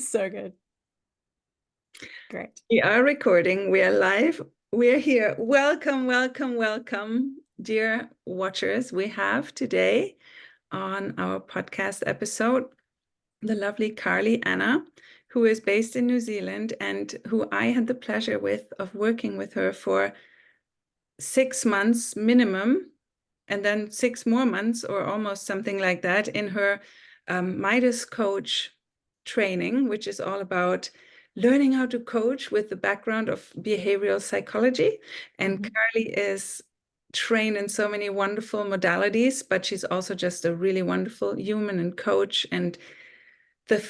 So good. Great. We are recording, we are live, we are here. Welcome, welcome, welcome, dear watchers. We have today on our podcast episode the lovely Carly Anna, who is based in New Zealand and who I had the pleasure of working with her for 6 months minimum, and then 6 more months or almost something like that in her Midas coach training, which is all about learning how to coach with the background of behavioral psychology. And Carly is trained in so many wonderful modalities, but she's also just a really wonderful human and coach, and the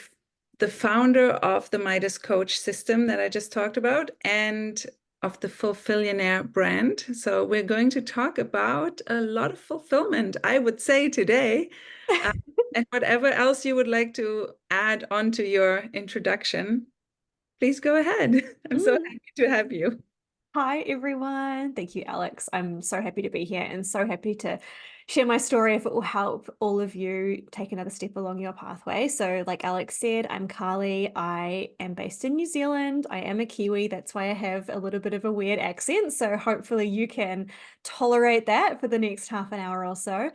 the founder of the Midas Coach system that I just talked about, and of the Fulfillionaire brand. So we're going to talk about a lot of fulfillment, I would say, today. Uh, and whatever else you would like to add on to your introduction, please go ahead. I'm so Mm. happy to have you. Hi, everyone. Thank you, Alex. I'm so happy to be here and so happy to share my story if it will help all of you take another step along your pathway. So, like Alex said, I'm Carly. I am based in New Zealand. I am a Kiwi. That's why I have a little bit of a weird accent. So, hopefully, you can tolerate that for the next half an hour or so.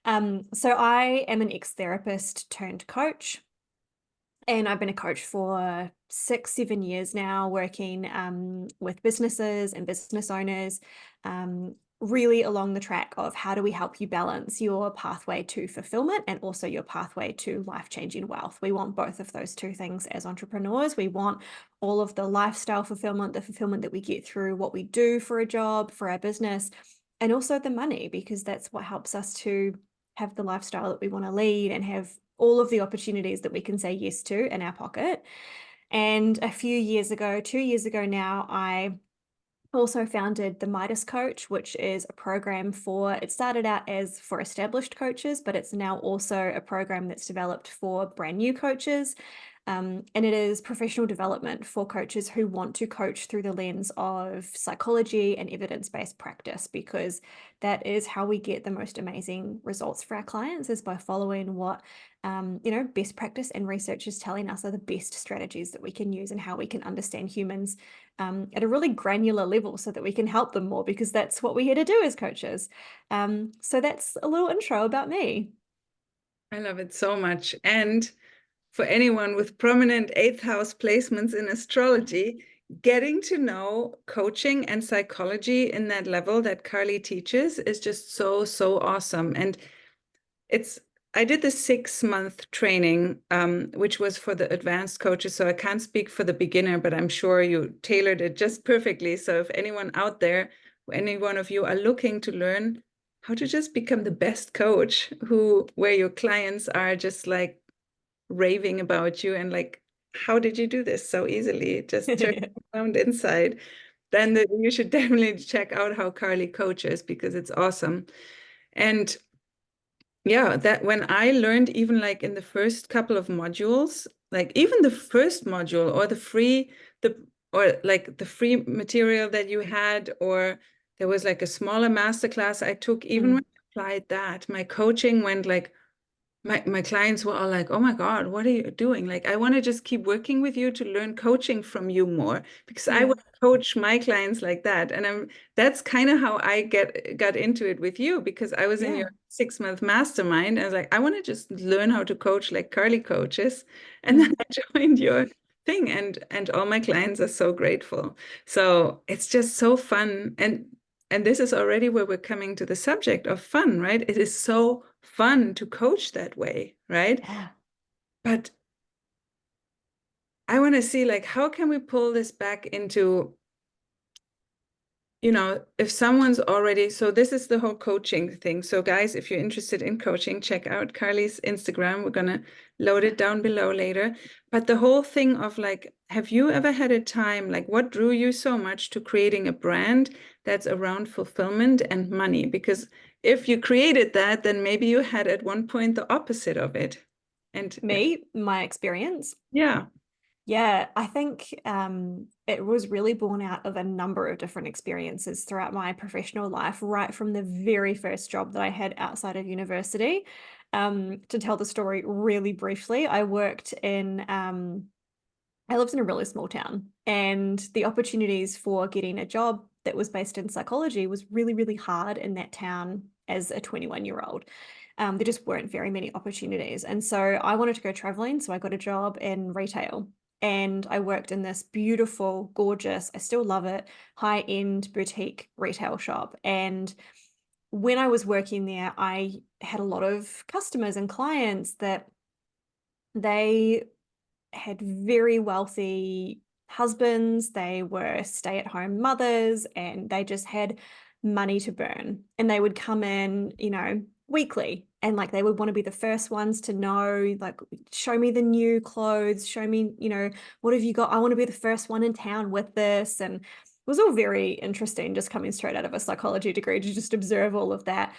So, I am an ex-therapist turned coach. And I've been a coach for 6, 7 years now, working with businesses and business owners, really along the track of how do we help you balance your pathway to fulfillment and also your pathway to life-changing wealth. We want both of those two things as entrepreneurs. We want all of the lifestyle fulfillment, the fulfillment that we get through what we do for a job, for our business, and also the money, because that's what helps us to have the lifestyle that we want to lead and have all of the opportunities that we can say yes to in our pocket. And a few years ago, 2 years ago now, I also founded the Midas Coach, which is a program it started out as for established coaches, but it's now also a program that's developed for brand new coaches. And it is professional development for coaches who want to coach through the lens of psychology and evidence-based practice, because that is how we get the most amazing results for our clients, is by following what best practice and research is telling us are the best strategies that we can use and how we can understand humans at a really granular level so that we can help them more, because that's what we're here to do as coaches. So that's a little intro about me. I love it so much. And for anyone with prominent eighth house placements in astrology, getting to know coaching and psychology in that level that Carly teaches is just so, so awesome. And I did the 6 month training, which was for the advanced coaches. So I can't speak for the beginner, but I'm sure you tailored it just perfectly. So if anyone out there, any one of you are looking to learn how to just become the best coach, where your clients are just like raving about you and like, how did you do this so easily? Just turn around inside. Then you should definitely check out how Carly coaches, because it's awesome. And yeah, that when I learned, even like in the first couple of modules, like even the first module or the free material that you had, or there was like a smaller masterclass I took, even when I applied that, my coaching went like, my clients were all like, oh my God, what are you doing? Like, I want to just keep working with you to learn coaching from you more, because I Yeah. would coach my clients like that. And that's kind of how I got into it with you, because I was in Yeah. your 6 month mastermind. I was like, I want to just learn how to coach like Carly coaches. And then Mhm. I joined your thing, and all my clients are so grateful. So it's just so fun. And this is already where we're coming to the subject of fun, right? It is so fun to coach that way, right? Yeah. But I want to see, like, how can we pull this back into, if someone's already, so this is the whole coaching thing. So guys, if you're interested in coaching, check out Carly's Instagram. We're going to load it down below later. But the whole thing of like, have you ever had a time, like what drew you so much to creating a brand that's around fulfillment and money? Because if you created that, then maybe you had at one point the opposite of it. And My experience. yeah. Yeah, I think it was really born out of a number of different experiences throughout my professional life, right from the very first job that I had outside of university. To tell the story really briefly, I worked in I lived in a really small town, and the opportunities for getting a job that was based in psychology was really, really hard in that town as a 21-year-old. There just weren't very many opportunities. And so I wanted to go traveling. So I got a job in retail, and I worked in this beautiful, gorgeous, I still love it, high-end boutique retail shop. And when I was working there, I had a lot of customers and clients that they had very wealthy husbands, they were stay-at-home mothers, and they just had money to burn. And they would come in, weekly, and like they would want to be the first ones to know, like, show me the new clothes, show me, what have you got? I want to be the first one in town with this. And it was all very interesting, just coming straight out of a psychology degree to just observe all of that.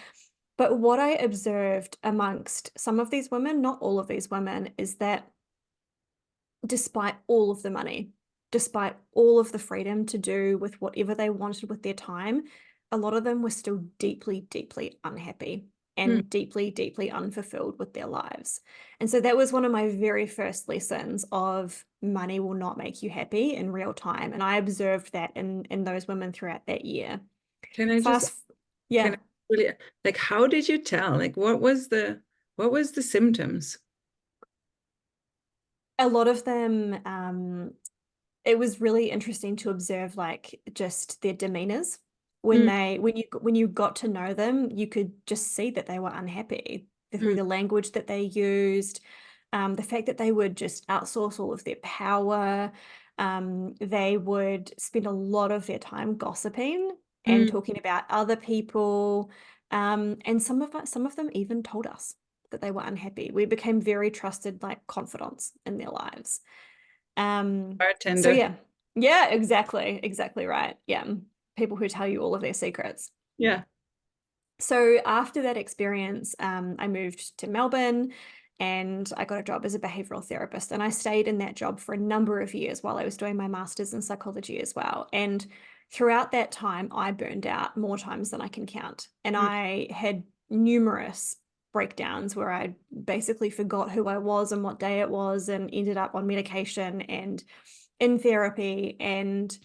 But what I observed amongst some of these women, not all of these women, is that despite all of the money, despite all of the freedom to do with whatever they wanted with their time, a lot of them were still deeply, deeply unhappy Hmm. and deeply, deeply unfulfilled with their lives. And so that was one of my very first lessons of money will not make you happy in real time. And I observed that in those women throughout that year. Can I just Fast, can yeah, I really like how did you tell? Like what was the symptoms? a lot of them, it was really interesting to observe like just their demeanors when Mm, you got to know them. You could just see that they were unhappy through mm, the language that they used, the fact that they would just outsource all of their power. They would spend a lot of their time gossiping and mm, talking about other people, and some of them even told us that they were unhappy. We became very trusted, like, confidants in their lives. So bartender. yeah, yeah, exactly right. Yeah, people who tell you all of their secrets. Yeah. So after that experience, I moved to Melbourne and I got a job as a behavioral therapist. And I stayed in that job for a number of years while I was doing my master's in psychology as well. And throughout that time, I burned out more times than I can count. And Mm, I had numerous breakdowns where I basically forgot who I was and what day it was and ended up on medication and in therapy. And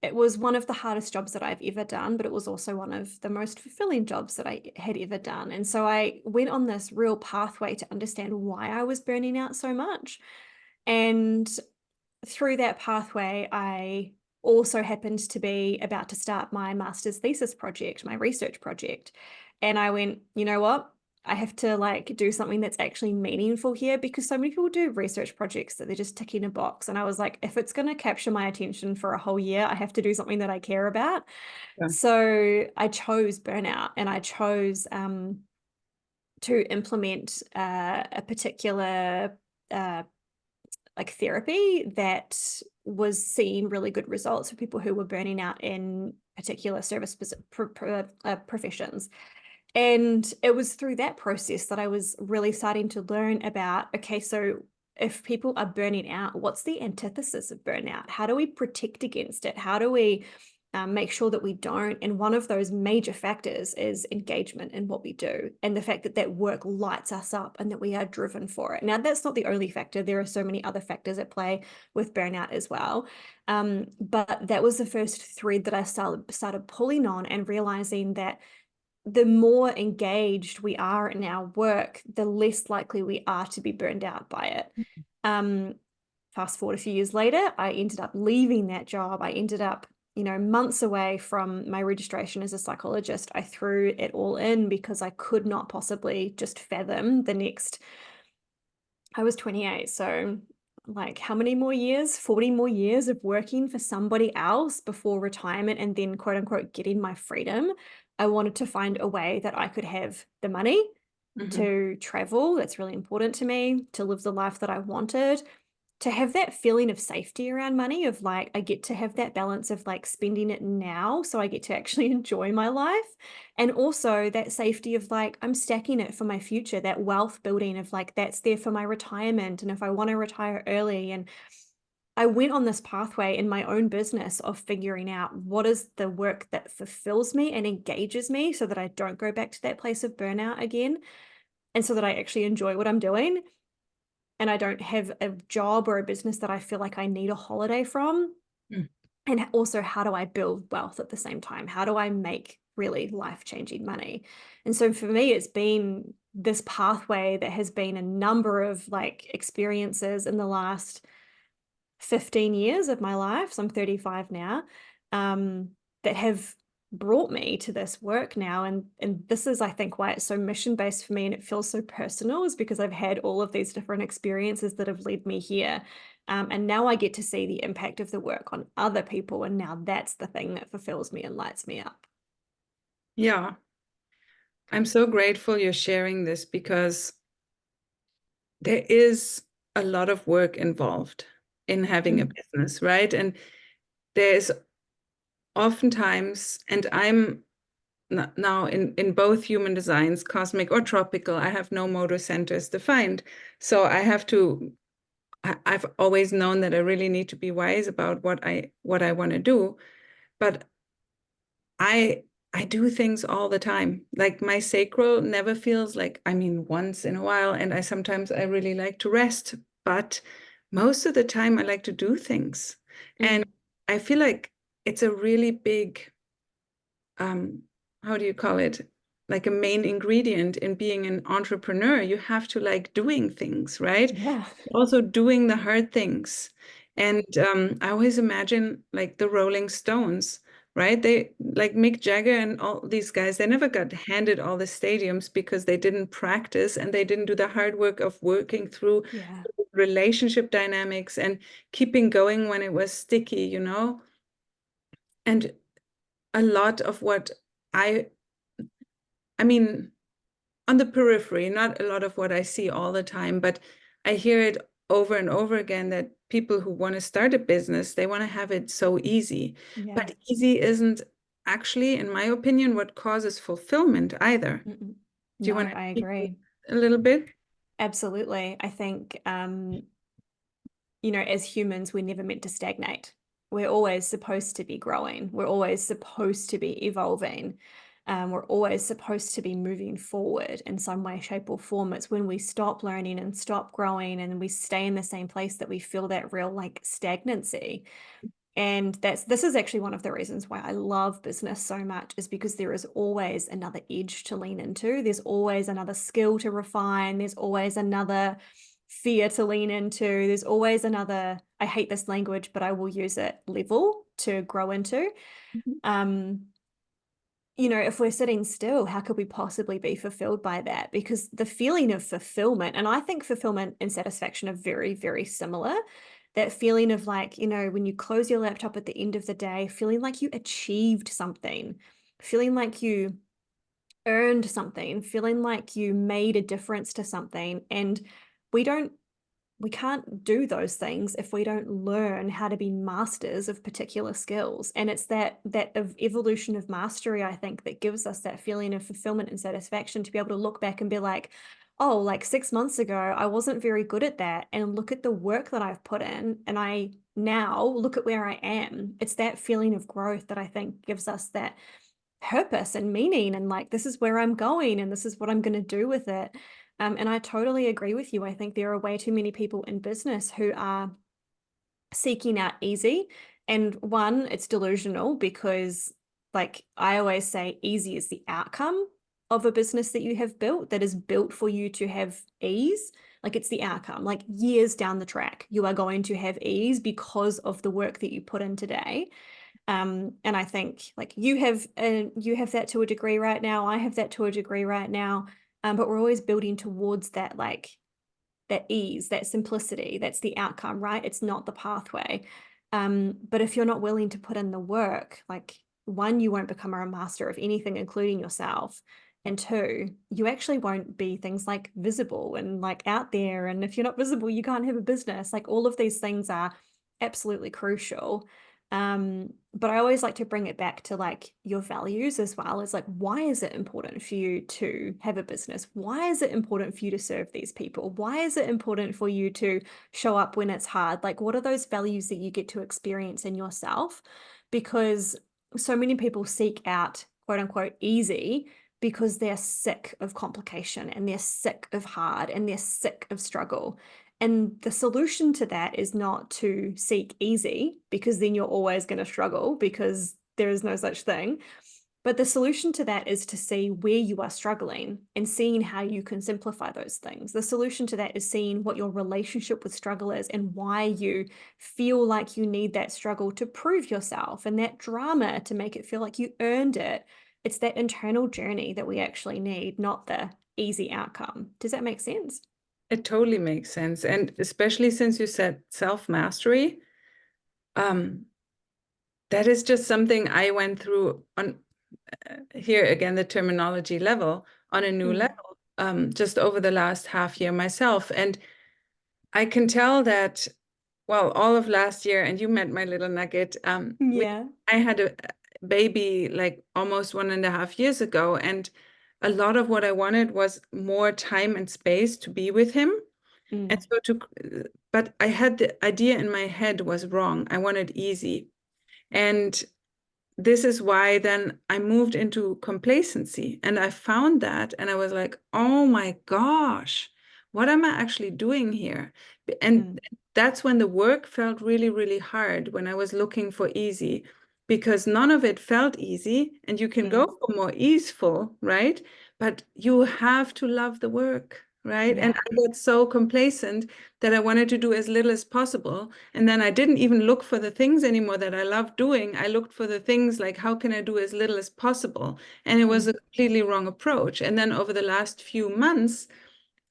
it was one of the hardest jobs that I've ever done, but it was also one of the most fulfilling jobs that I had ever done. And so I went on this real pathway to understand why I was burning out so much. And through that pathway, I also happened to be about to start my master's thesis project, my research project. And I went, you know what? I have to like do something that's actually meaningful here, because so many people do research projects that they're just ticking a box. And I was like, if it's going to capture my attention for a whole year, I have to do something that I care about. yeah. So I chose burnout, and I chose to implement a particular like therapy that was seeing really good results for people who were burning out in particular service professions. And it was through that process that I was really starting to learn about, okay, so if people are burning out, what's the antithesis of burnout? How do we protect against it? How do we make sure that we don't? And one of those major factors is engagement in what we do, and the fact that that work lights us up and that we are driven for it. Now, that's not the only factor. There are so many other factors at play with burnout as well. But that was the first thread that I started pulling on, and realizing that the more engaged we are in our work, the less likely we are to be burned out by it. Fast forward a few years later, I ended up leaving that job. I ended up, months away from my registration as a psychologist. I threw it all in because I could not possibly just fathom the next. I was 28, so like how many more years? 40 more years of working for somebody else before retirement and then quote unquote getting my freedom. I wanted to find a way that I could have the money Mhm. to travel. That's really important to me, to live the life that I wanted, to have that feeling of safety around money, of like, I get to have that balance of like spending it now so I get to actually enjoy my life. And also that safety of like, I'm stacking it for my future, that wealth building of like, that's there for my retirement. And if I want to retire early. And I went on this pathway in my own business of figuring out what is the work that fulfills me and engages me so that I don't go back to that place of burnout again. And so that I actually enjoy what I'm doing. and I don't have a job or a business that I feel like I need a holiday from. Mm. And also, how do I build wealth at the same time? How do I make really life-changing money? And so for me, it's been this pathway that has been a number of like experiences in the last 15 years of my life. So I'm 35 now, that have brought me to this work now. And this is, I think, why it's so mission-based for me and it feels so personal, is because I've had all of these different experiences that have led me here. And now I get to see the impact of the work on other people. And now that's the thing that fulfills me and lights me up. Yeah, I'm so grateful you're sharing this because there is a lot of work involved in having a Mm. business, right? And there's oftentimes, and I'm now in both human designs, cosmic or tropical, I have no motor centers defined. So I have to, I've always known that I really need to be wise about what I want to do. But I do things all the time. Like my sacral never feels like, I mean, once in a while, and I really like to rest, but most of the time I like to do things. And Mm. I feel like it's a really big, how do you call it? Like a main ingredient in being an entrepreneur. You have to like doing things, right? Yeah. Also doing the hard things. And I always imagine like the Rolling Stones, right? They like Mick Jagger and all these guys, they never got handed all the stadiums because they didn't practice and they didn't do the hard work of working through Yeah. relationship dynamics and keeping going when it was sticky, you know? And a lot of what I I mean, on the periphery, not a lot of what I see all the time, but I hear it over and over again that people who want to start a business, they want to have it so easy. Yeah. But easy isn't actually, in my opinion, what causes fulfillment either. Mm-mm. Do you No, want to I speak agree. a little bit? Absolutely. I think, as humans, we're never meant to stagnate. We're always supposed to be growing. We're always supposed to be evolving. We're always supposed to be moving forward in some way, shape, or form. It's when we stop learning and stop growing and we stay in the same place that we feel that real like stagnancy. And this is actually one of the reasons why I love business so much, is because there is always another edge to lean into. There's always another skill to refine. There's always another fear to lean into. There's always another, I hate this language, but I will use it, level to grow into. Mhm. Um, if we're sitting still, how could we possibly be fulfilled by that? Because the feeling of fulfillment, and I think fulfillment and satisfaction are very, very similar. That feeling of like, when you close your laptop at the end of the day, feeling like you achieved something, feeling like you earned something, feeling like you made a difference to something. And we don't we can't do those things if we don't learn how to be masters of particular skills. And it's that of evolution of mastery, I think, that gives us that feeling of fulfillment and satisfaction, to be able to look back and be like, oh, like 6 months ago I wasn't very good at that, and look at the work that I've put in, and I now look at where I am. It's that feeling of growth that I think gives us that purpose and meaning, and like, this is where I'm going and this is what I'm going to do with it. And I totally agree with you. I think there are way too many people in business who are seeking out easy. And one, it's delusional, because like I always say, easy is the outcome of a business that you have built, that is built for you to have ease. Like, it's the outcome, like years down the track, you are going to have ease because of the work that you put in today. And I think like you have that to a degree right now. I have that to a degree right now. But we're always building towards that, like that ease, that simplicity. That's the outcome, right? It's not the pathway. But if you're not willing to put in the work, like, one, you won't become a master of anything, including yourself. And two, you actually won't be things like visible and like out there. And if you're not visible, you can't have a business. Like, all of these things are absolutely crucial. But I always like to bring it back to like your values as well. As like, why is it important for you to have a business? Why is it important for you to serve these people? Why is it important for you to show up when it's hard? Like, what are those values that you get to experience in yourself? Because so many people seek out quote unquote easy because they're sick of complication, and they're sick of hard, and they're sick of struggle. And the solution to that is not to seek easy, because then you're always going to struggle, because there is no such thing. But the solution to that is to see where you are struggling and seeing how you can simplify those things. The solution to that is seeing what your relationship with struggle is and why you feel like you need that struggle to prove yourself, and that drama to make it feel like you earned it. It's that internal journey that we actually need, not the easy outcome. Does that make sense? It totally makes sense. And especially since you said self-mastery, that is just something I went through on here again, the terminology level on a new level, just over the last half year myself. And I can tell that, well, all of last year, and you met my little nugget, Yeah. I had a baby like almost 1.5 years ago. And a lot of what I wanted was more time and space to be with him. And so but I had the idea in my head was wrong. I wanted easy. And this is why then I moved into complacency, and I found that, and I was like, oh my gosh, what am I actually doing here? And that's when the work felt really, really hard, when I was looking for easy, because none of it felt easy. And you can go for more easeful, right? But you have to love the work, right? And I got so complacent that I wanted to do as little as possible. And then I didn't even look for the things anymore that I love doing. I looked for the things like, how can I do as little as possible? And it was a completely wrong approach. And then over the last few months,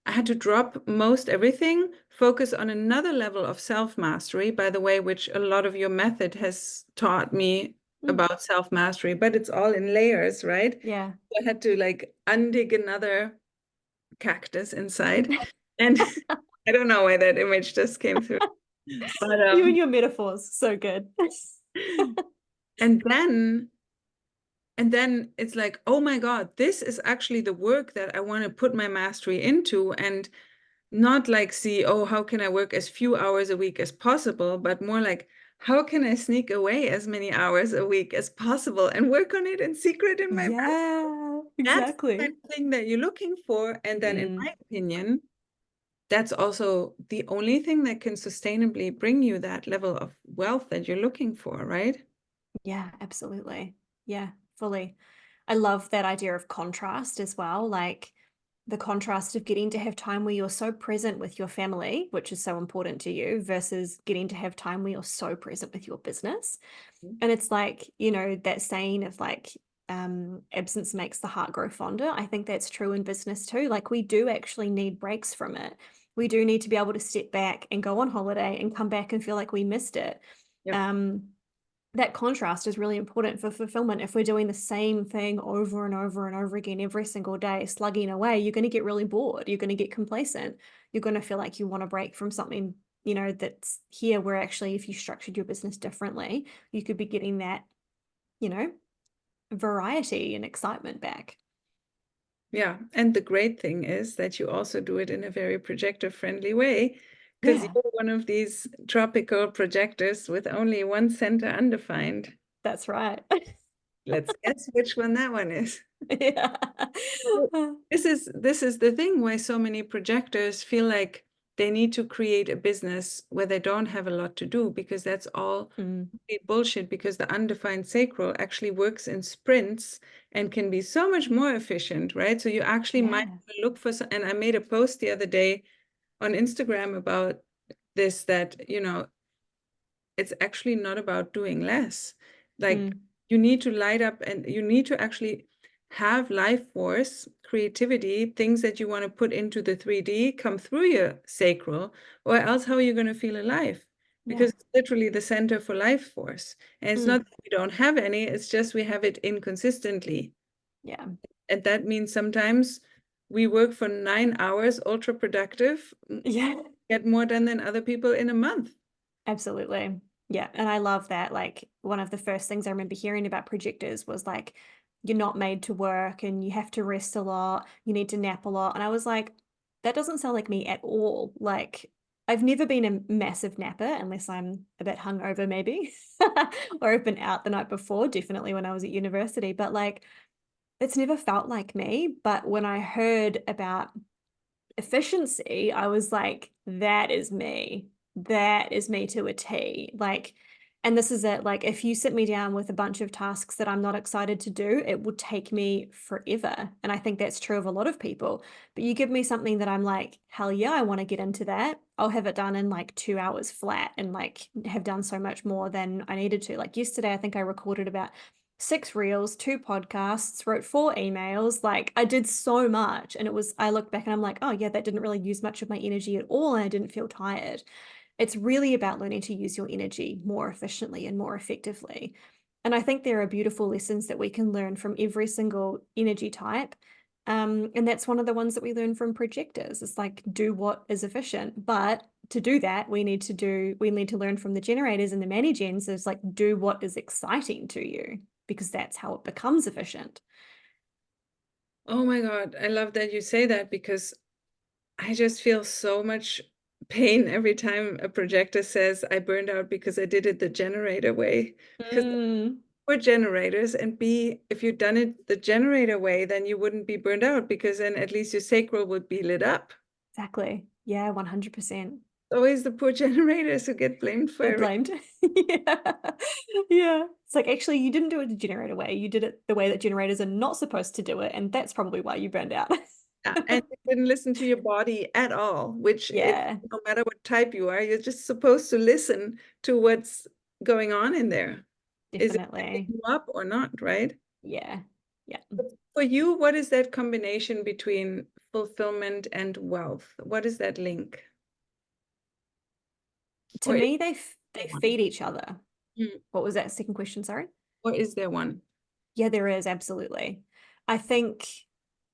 I had to drop most everything, focus on another level of self-mastery, by the way, which a lot of your method has taught me about self-mastery, but it's all in layers, right? Yeah. I had to like undig another cactus inside. And I don't know why that image just came through. But You and your metaphors, so good. and then it's like, oh my God, this is actually the work that I want to put my mastery into, and not like see, oh, how can I work as few hours a week as possible, but more like, how can I sneak away as many hours a week as possible and work on it in secret in my mastery? Yeah, That's the exactly. kind of thing that you're looking for. And then in my opinion, that's also the only thing that can sustainably bring you that level of wealth that you're looking for, right? Yeah, absolutely. Yeah, fully. I love that idea of contrast as well. Like the contrast of getting to have time where you're so present with your family, which is so important to you, versus getting to have time where you're so present with your business. And it's like, that saying of like, absence makes the heart grow fonder. I think that's true in business too. Like we do actually need breaks from it. We do need to be able to step back and go on holiday and come back and feel like we missed it. Yep. That contrast is really important for fulfillment. If we're doing the same thing over and over and over again every single day, slugging away, you're going to get really bored. You're going to get complacent. You're going to feel like you want to break from something, that's here, where actually, if you structured your business differently, you could be getting that, variety and excitement back. Yeah. And the great thing is that you also do it in a very projector friendly way, because Yeah, you're one of these tropical projectors with only one center undefined. that's right. Let's guess which one that one is. Yeah. This is the thing why so many projectors feel like they need to create a business where they don't have a lot to do, because that's all complete bullshit, because the undefined sacral actually works in sprints and can be so much more efficient, right? So you actually might look for some, and I made a post the other day on Instagram about this, that, it's actually not about doing less. Like you need to light up, and you need to actually have life force, creativity, things that you want to put into the 3D come through your sacral, or else how are you going to feel alive? Because it's literally the center for life force. And it's not that we don't have any, it's just we have it inconsistently. Yeah. And that means sometimes we work for 9 hours, ultra productive, Yeah. get more done than other people in a month. Absolutely. Yeah. And I love that. Like one of the first things I remember hearing about projectors was like, you're not made to work and you have to rest a lot. You need to nap a lot. And I was like, that doesn't sound like me at all. Like I've never been a massive napper unless I'm a bit hungover maybe, or I've been out the night before, definitely when I was at university. But like, it's never felt like me. But when I heard about efficiency, I was like, that is me. That is me to a T. Like, and this is it. Like, if you sit me down with a bunch of tasks that I'm not excited to do, it will take me forever. And I think that's true of a lot of people. But you give me something that I'm like, hell yeah, I want to get into that. I'll have it done in like 2 hours flat and like have done so much more than I needed to. Like yesterday, I think I recorded about 6 reels, 2 podcasts, wrote 4 emails. Like I did so much. And I look back and I'm like, oh yeah, that didn't really use much of my energy at all. And I didn't feel tired. It's really about learning to use your energy more efficiently and more effectively. And I think there are beautiful lessons that we can learn from every single energy type. And that's one of the ones that we learn from projectors. It's like, do what is efficient. But to do that, we need to learn from the generators and the mani-gens. It's like, do what is exciting to you, because that's how it becomes efficient. Oh my God, I love that you say that, because I just feel so much pain every time a projector says I burned out because I did it the generator way. Because Mm, we're generators, and B, if you'd done it the generator way, then you wouldn't be burned out, because then at least your sacral would be lit up. exactly. Yeah, 100%. Always the poor generators who get blamed for Get everything. blamed. Yeah. Yeah. It's like, actually, you didn't do it the generator way. You did it the way that generators are not supposed to do it. And that's probably why you burned out. Yeah, and you didn't listen to your body at all, which is, Yeah, no matter what type you are, you're just supposed to listen to what's going on in there. Is it definitely. picking you up or not, right? Yeah. Yeah. But for you, what is that combination between fulfillment and wealth? What is that link? To Or is me, there they one? feed each other. Mm. What was that second question? Sorry. Or is there one? Yeah, there is, absolutely. I think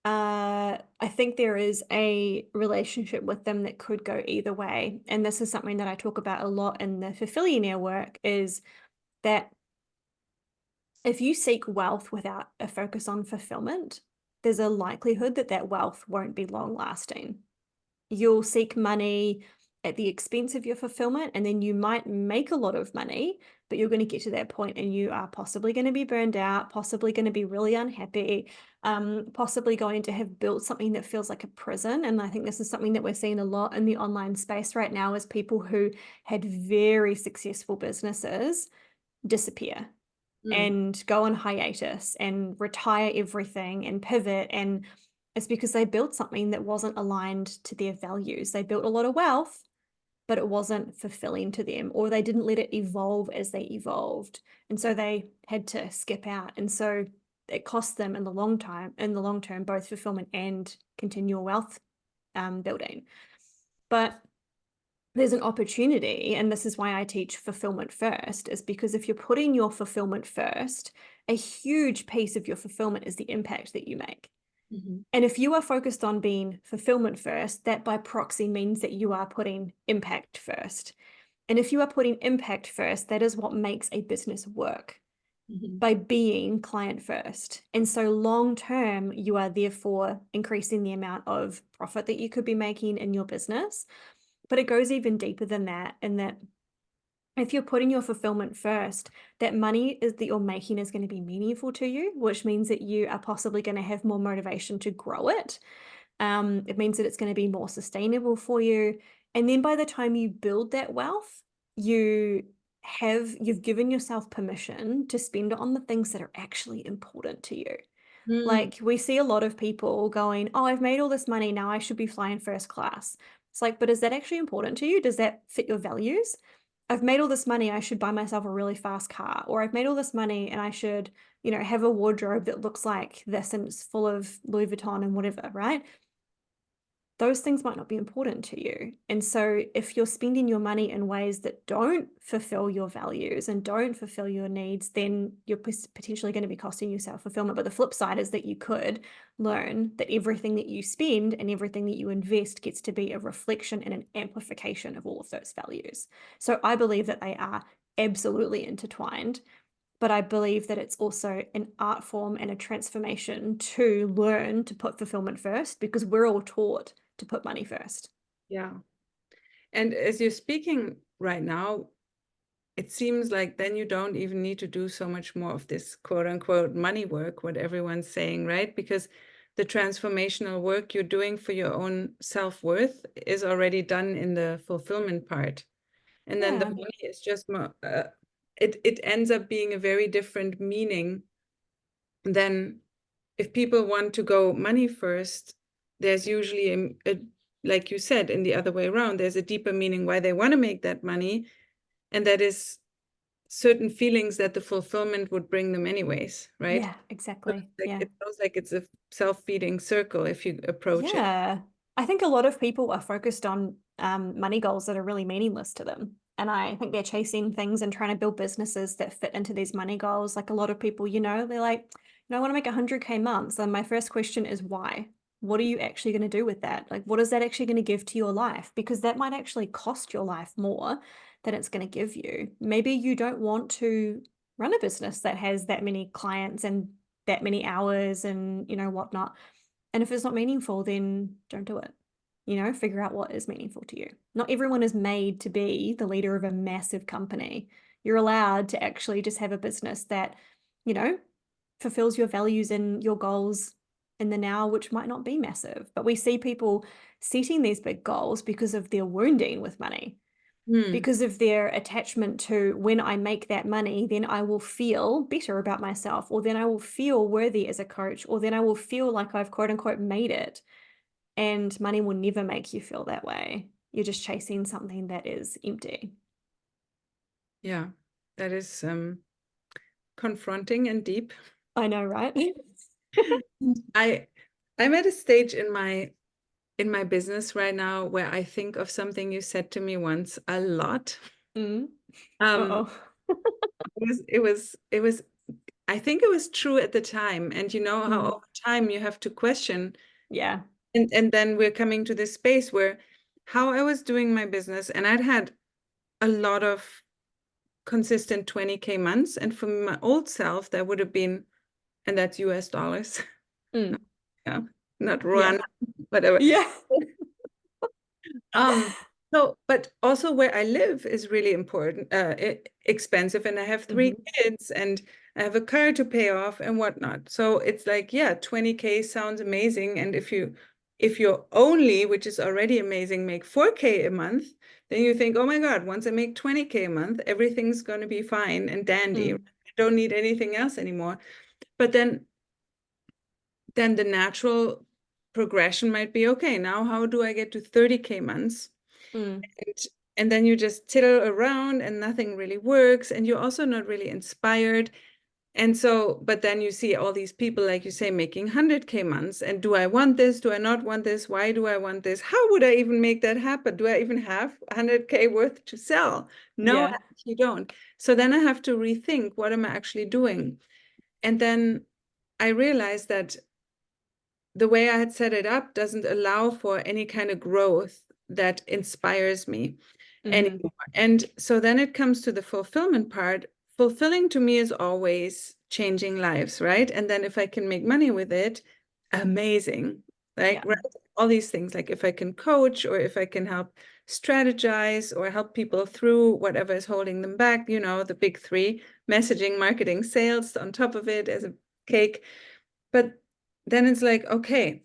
I think there is a relationship with them that could go either way. And this is something that I talk about a lot in the Fulfillionaire work, is that if you seek wealth without a focus on fulfillment, there's a likelihood that that wealth won't be long lasting. You'll seek money at the expense of your fulfillment, and then you might make a lot of money, but you're going to get to that point and you are possibly going to be burned out, possibly going to be really unhappy, possibly going to have built something that feels like a prison. And I think this is something that we're seeing a lot in the online space right now, is people who had very successful businesses disappear Mm. and go on hiatus and retire everything and pivot. And it's because they built something that wasn't aligned to their values. They built a lot of wealth, but it wasn't fulfilling to them, or they didn't let it evolve as they evolved. And so they had to skip out. And so it cost them in the long term, both fulfillment and continual wealth building. But there's an opportunity, and this is why I teach fulfillment first, is because if you're putting your fulfillment first, a huge piece of your fulfillment is the impact that you make. Mhm. And if you are focused on being fulfillment first, that by proxy means that you are putting impact first. And if you are putting impact first, that is what makes a business work, Mhm. by being client first. And so long term, you are therefore increasing the amount of profit that you could be making in your business. But it goes even deeper than that, in that if you're putting your fulfillment first, that money that you're making is going to be meaningful to you, which means that you are possibly going to have more motivation to grow it. It means that it's going to be more sustainable for you. And then by the time you build that wealth, you've given yourself permission to spend it on the things that are actually important to you. Mm. Like, we see a lot of people going, oh, I've made all this money, now I should be flying first class. It's like, but is that actually important to you? Does that fit your values? I've made all this money, I should buy myself a really fast car. Or I've made all this money and I should, have a wardrobe that looks like this and it's full of Louis Vuitton and whatever, right? Those things might not be important to you. And so if you're spending your money in ways that don't fulfill your values and don't fulfill your needs, then you're potentially going to be costing yourself fulfillment. But the flip side is that you could learn that everything that you spend and everything that you invest gets to be a reflection and an amplification of all of those values. So I believe that they are absolutely intertwined, but I believe that it's also an art form and a transformation to learn to put fulfillment first, because we're all taught to put money first. Yeah. And as you're speaking right now, it seems like then you don't even need to do so much more of this quote unquote money work, what everyone's saying, right? Because the transformational work you're doing for your own self-worth is already done in the fulfillment part. And then the Yeah. money is just more, it ends up being a very different meaning than if people want to go money first. There's usually like you said, in the other way around, there's a deeper meaning why they want to make that money, and that is certain feelings that the fulfillment would bring them anyways, right? Yeah, exactly. Yeah. It sounds like it's a self-feeding circle if you approach it. Yeah. I think a lot of people are focused on money goals that are really meaningless to them. And I think they're chasing things and trying to build businesses that fit into these money goals. Like a lot of people, they're like, I want to make 100K months. And my first question is why? What are you actually going to do with that? Like, what is that actually going to give to your life? Because that might actually cost your life more than it's going to give you. Maybe you don't want to run a business that has that many clients and that many hours and, whatnot. And if it's not meaningful, then don't do it. Figure out what is meaningful to you. Not everyone is made to be the leader of a massive company. You're allowed to actually just have a business that, fulfills your values and your goals in the now, which might not be massive. But we see people setting these big goals because of their wounding with money, because of their attachment to when I make that money, then I will feel better about myself, or then I will feel worthy as a coach, or then I will feel like I've quote unquote made it. And money will never make you feel that way. You're just chasing something that is empty. Yeah, that is confronting and deep. I know, right? I'm at a stage in my business right now where I think of something you said to me once a lot. Mm. Um, Uh-oh. it was I think it was true at the time, and you know how over time you have to question, Yeah. and then we're coming to this space where how I was doing my business, and I'd had a lot of consistent 20K months, and for my old self that would have been, and that's US dollars. Mm. Yeah, not Yeah. Rwanda, whatever. Yeah. So, but also where I live is really important, expensive, and I have 3 kids, and I have a car to pay off and whatnot. So it's like, yeah, 20K sounds amazing. And if you're only, which is already amazing, make 4K a month, then you think, oh my God, once I make 20K a month, everything's going to be fine and dandy. I don't need anything else anymore. But then the natural progression might be, okay, now how do I get to 30K months? And then you just tittle around and nothing really works, and you're also not really inspired. And so, but then you see all these people, like you say, making 100K months. And do I want this? Do I not want this? Why do I want this? How would I even make that happen? Do I even have 100K worth to sell? No, Yeah. I actually don't. So then I have to rethink, what am I actually doing? And then I realized that the way I had set it up doesn't allow for any kind of growth that inspires me anymore. And so then it comes to the fulfillment part. Fulfilling to me is always changing lives, right? And then if I can make money with it, amazing. Like, right? All these things, like if I can coach, or if I can help strategize or help people through whatever is holding them back, the big three: messaging, marketing, sales on top of it as a cake. But then it's like, okay.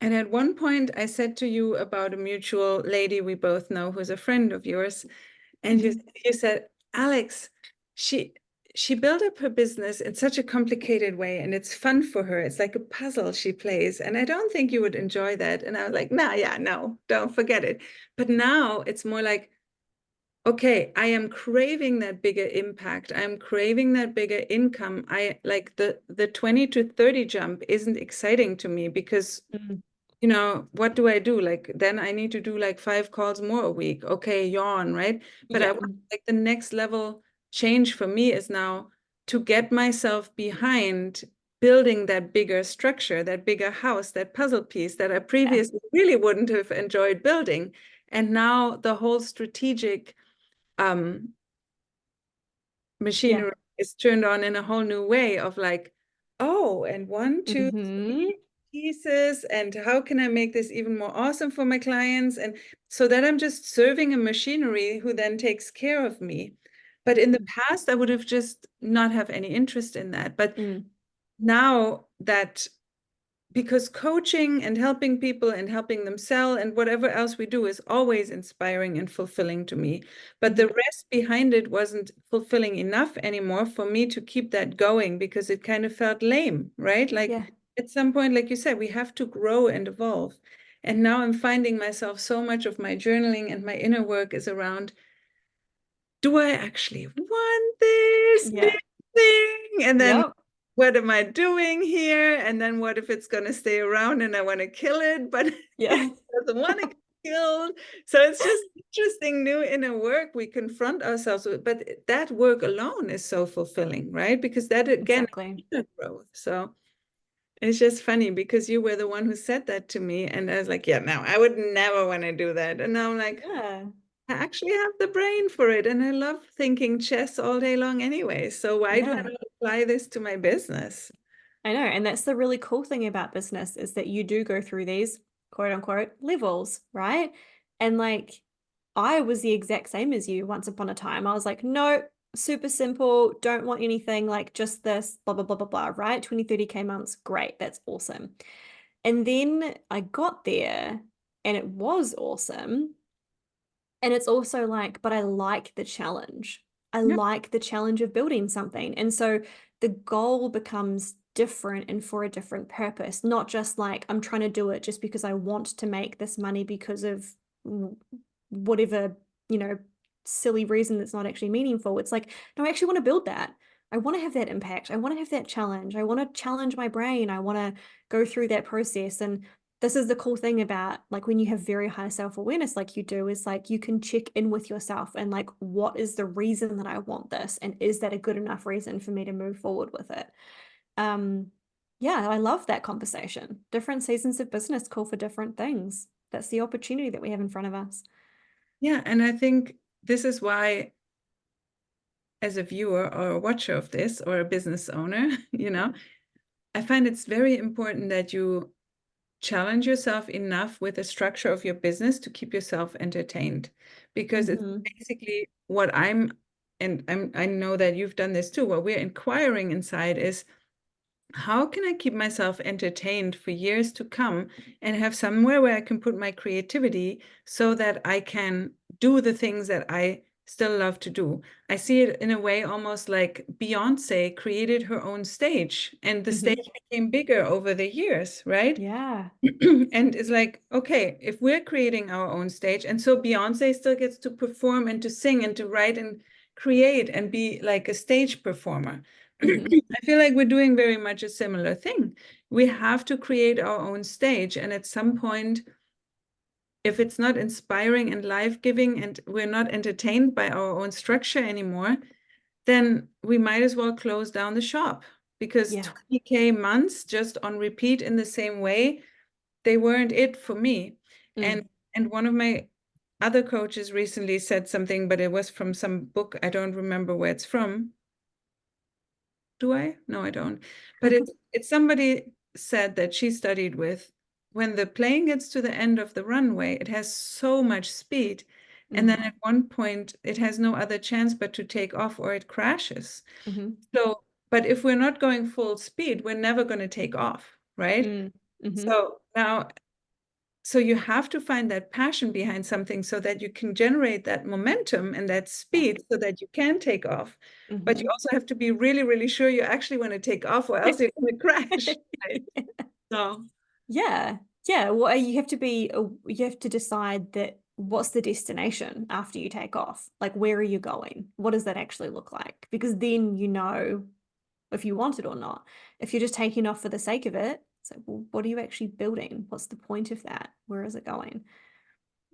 And at one point I said to you about a mutual lady we both know who's a friend of yours. And you said, Alex, she built up her business in such a complicated way, and it's fun for her. It's like a puzzle she plays. And I don't think you would enjoy that. And I was like, nah, yeah, no, don't forget it. But now it's more like, okay, I am craving that bigger impact. I'm craving that bigger income. I like the 20 to 30 jump isn't exciting to me because, what do I do? Like, then I need to do like 5 calls more a week. Okay, yawn, right? But I want, like, the next level change for me is now to get myself behind building that bigger structure, that bigger house, that puzzle piece that I previously really wouldn't have enjoyed building. And now the whole strategic machinery is turned on in a whole new way of like, oh, and 1, 2, 3 pieces, and how can I make this even more awesome for my clients? And so that I'm just serving a machinery who then takes care of me. But in the past, I would have just not have any interest in that. But now that because coaching and helping people and helping them sell and whatever else we do is always inspiring and fulfilling to me. But the rest behind it wasn't fulfilling enough anymore for me to keep that going, because it kind of felt lame, right? Like Yeah. at some point, like you said, we have to grow and evolve. And now I'm finding myself, so much of my journaling and my inner work is around, do I actually want this big Yeah. thing? And then Yep. what am I doing here? And then what if it's going to stay around and I want to kill it, but Yeah. it doesn't want to get killed? So it's just interesting new inner work we confront ourselves with. But that work alone is so fulfilling, right? Because that again Exactly. is inner growth. So it's just funny because you were the one who said that to me. And I was like, yeah, no, I would never want to do that. And now I'm like, Yeah. I actually have the brain for it, and I love thinking chess all day long anyway. So why do I Yeah. not apply this to my business? I know. And that's the really cool thing about business is that you do go through these quote unquote levels, right? And like I was the exact same as you once upon a time. I was like, no, super simple, don't want anything like just this, blah, blah, blah, blah, blah, right? 20, 30K months, great, that's awesome. And then I got there and it was awesome. And it's also like, but I like the challenge. I Yeah. like the challenge of building something. And so the goal becomes different and for a different purpose, not just like I'm trying to do it just because I want to make this money because of whatever, you know, silly reason that's not actually meaningful. It's like, no, I actually want to build that. I want to have that impact. I want to have that challenge. I want to challenge my brain. I want to go through that process. And this is the cool thing about like when you have very high self-awareness like you do, is like you can check in with yourself and like, what is the reason that I want this, and is that a good enough reason for me to move forward with it? Yeah, I love that conversation. Different seasons of business call for different things. That's the opportunity that we have in front of us. Yeah, and I think this is why, as a viewer or a watcher of this or a business owner, I find it's very important that you challenge yourself enough with the structure of your business to keep yourself entertained, because it's basically what I know that you've done this too. What we're inquiring inside is, how can I keep myself entertained for years to come and have somewhere where I can put my creativity so that I can do the things that I still love to do? I see it in a way almost like Beyonce created her own stage, and the stage became bigger over the years, right? Yeah. And it's like, okay, if we're creating our own stage, and so Beyonce still gets to perform and to sing and to write and create and be like a stage performer. I feel like we're doing very much a similar thing. We have to create our own stage. And at some point, if it's not inspiring and life-giving and we're not entertained by our own structure anymore, then we might as well close down the shop, because Yeah. 20K months just on repeat in the same way, they weren't it for me. And Mm. one of my other coaches recently said something, but it was from some book. I don't remember where it's from. Do I? No, I don't. But it's somebody said that she studied with, when the plane gets to the end of the runway, it has so much speed. And then Mm. at one point, it has no other chance but to take off or it crashes. Mm-hmm. So, but if we're not going full speed, we're never going to take off, right? Mm. Mm-hmm. So now, so you have to find that passion behind something so that you can generate that momentum and that Yeah. speed so that you can take off. But you Mm-hmm. also have to be really, really sure you actually want to take off, or else you're going to crash. Right? So, Yeah. Yeah. Well, you have to be, you have to decide that what's the destination after you take off? Like, where are you going? What does that actually look like? Because then you know if you want it or not. If you're just taking off for the sake of it, it's like, well, what are you actually building? What's the point of that? Where is it going?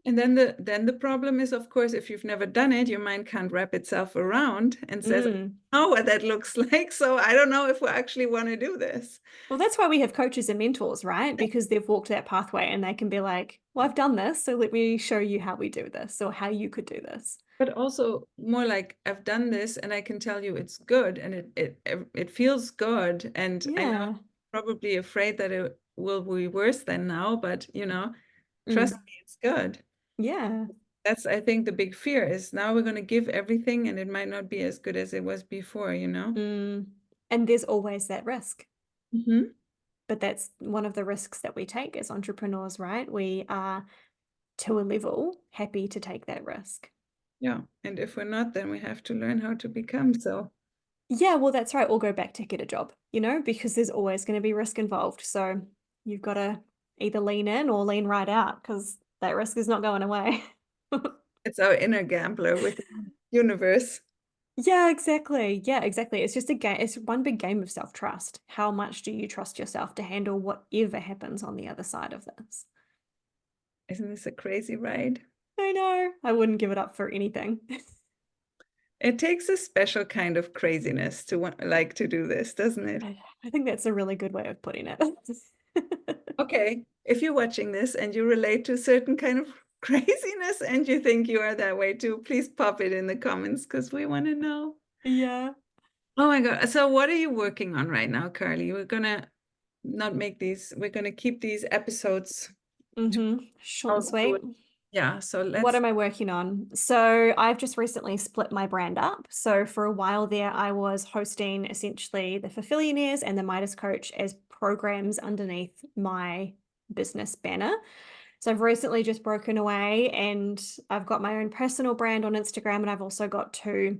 and then the problem is, of course, if you've never done it, your mind can't wrap itself around and says, Mm. I know what that looks like. So I don't know if we actually want to do this. Well, that's why we have coaches and mentors, right? Because they've walked that pathway and they can be like, well, I've done this, so let me show you how we do this or how you could do this. But also more like, I've done this and I can tell you it's good, and it feels good. And I know Yeah. probably afraid that it will be worse than now, but trust Mm. me, it's good. Yeah. That's, I think, the big fear is now we're going to give everything and it might not be as good as it was before. Mm. And there's always that risk. Mhm. but that's one of the risks that we take as entrepreneurs, right? We are to a level happy to take that risk. Yeah. And if we're not, then we have to learn how to become so. Yeah, well, that's right. Or go back to get a job, because there's always going to be risk involved. So you've got to either lean in or lean right out because that risk is not going away. It's our inner gambler with the universe. Yeah, exactly. Yeah, exactly. It's just a game. It's one big game of self-trust. How much do you trust yourself to handle whatever happens on the other side of this? Isn't this a crazy ride? I know. I wouldn't give it up for anything. It takes a special kind of craziness to like to do this, doesn't it? I think that's a really good way of putting it. Okay, if you're watching this and you relate to a certain kind of craziness and you think you are that way too, please pop it in the comments because we want to know. Yeah. Oh my God. So what are you working on right now, Carly? We're gonna keep these episodes Short and sweet. yeah, so What let's am I working on? So I've just recently split my brand up. So for a while there, I was hosting essentially the Fulfillionaires and the Midas Coach as programs underneath my business banner. So I've recently just broken away and I've got my own personal brand on Instagram, and I've also got two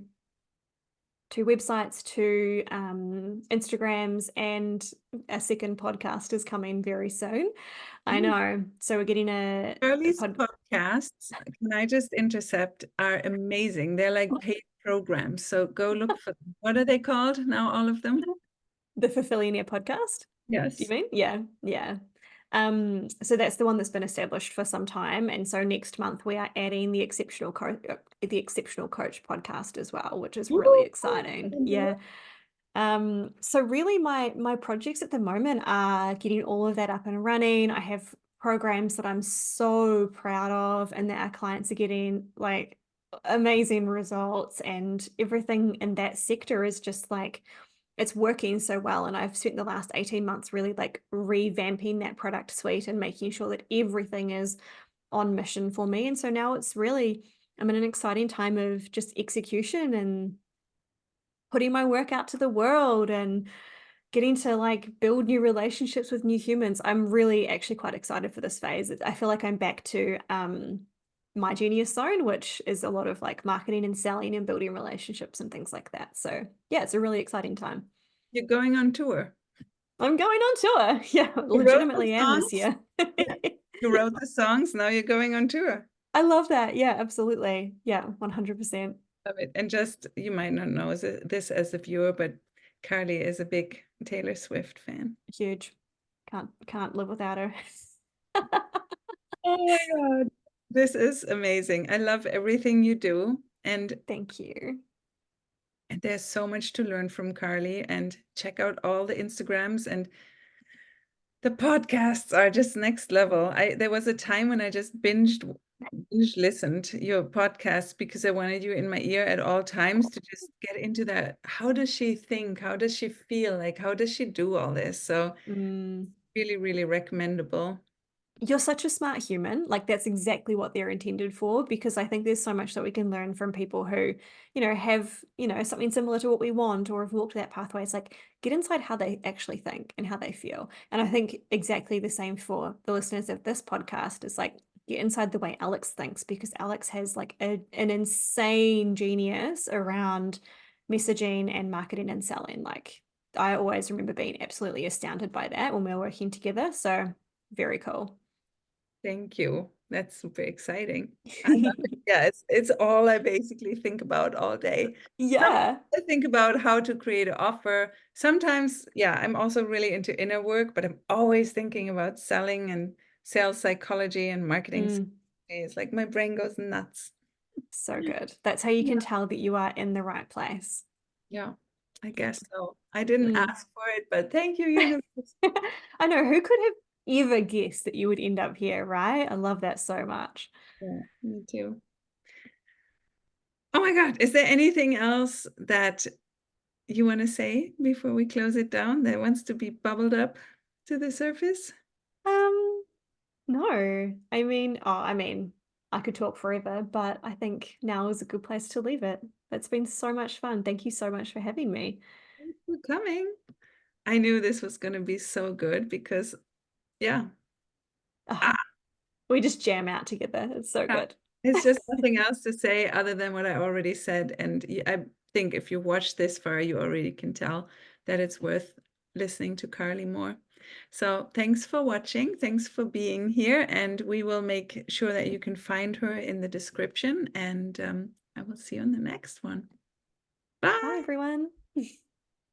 websites, two Instagrams, and a second podcast is coming very soon. I know. So we're getting a Carly's pod. podcasts, can I just intercept, are amazing. They're like paid programs. So go look for them. What are they called now, all of them? The Fulfillionaire podcast. Do you Yes. mean? Yeah, yeah. So that's the one that's been established for some time, and so next month we are adding the Exceptional Coach podcast as well, which is really exciting. Yeah. So really my projects at the moment are getting all of that up and running. I have programs that I'm so proud of and that our clients are getting like amazing results, and everything in that sector is just like it's working so well. And I've spent the last 18 months really like revamping that product suite and making sure that everything is on mission for me. And so now I'm in an exciting time of just execution and putting my work out to the world and getting to like build new relationships with new humans. I'm really actually quite excited for this phase. I feel like I'm back to my genius zone, which is a lot of like marketing and selling and building relationships and things like that. So yeah, it's a really exciting time. You're going on tour. I'm going on tour. Yeah, You wrote the legitimately am this songs. year. Yeah. You wrote the songs. Now you're going on tour. I love that. Yeah, absolutely. Yeah, 100%. Love it. And just, you might not know this as a viewer, but Carly is a big Taylor Swift fan. Huge. Can't live without her. Oh my God. This is amazing. I love everything you do. And Thank you. there's so much to learn from Carly. And check out all the Instagrams, and the podcasts are just next level. There was a time when I just binge listened your podcast because I wanted you in my ear at all times to just get into that. How does she think? How does she feel? Like, how does she do all this? So really, really recommendable. You're such a smart human. Like that's exactly what they're intended for, because I think there's so much that we can learn from people who, have, something similar to what we want or have walked that pathway. It's like get inside how they actually think and how they feel. And I think exactly the same for the listeners of this podcast is like get inside the way Alex thinks, because Alex has like an insane genius around messaging and marketing and selling. Like I always remember being absolutely astounded by that when we were working together. So very cool. Thank you. That's super exciting. I love it. Yeah, it's all I basically think about all day. Yeah. I think about how to create an offer. Sometimes, yeah, I'm also really into inner work, but I'm always thinking about selling and sales psychology and marketing. It's like my brain goes nuts. So good. That's how you can tell that you are in the right place. Yeah, I guess so. I didn't ask for it, but thank you, universe. I know, who could have ever guessed that you would end up here, right? I love that so much. Yeah, me too. Oh my God, is there anything else that you want to say before we close it down that wants to be bubbled up to the surface? No. I could talk forever, but I think now is a good place to leave it. It's been so much fun. Thank you so much for having me. Thanks for coming. I knew this was going to be so good because, yeah, Ah, ah, we just jam out together. It's so yeah, good. it's just nothing else to say other than what I already said. And I think if you watch this far, you already can tell that it's worth listening to Carly more. So thanks for watching. Thanks for being here. And we will make sure that you can find her in the description. And I will see you on the next one. Bye, Bye. everyone.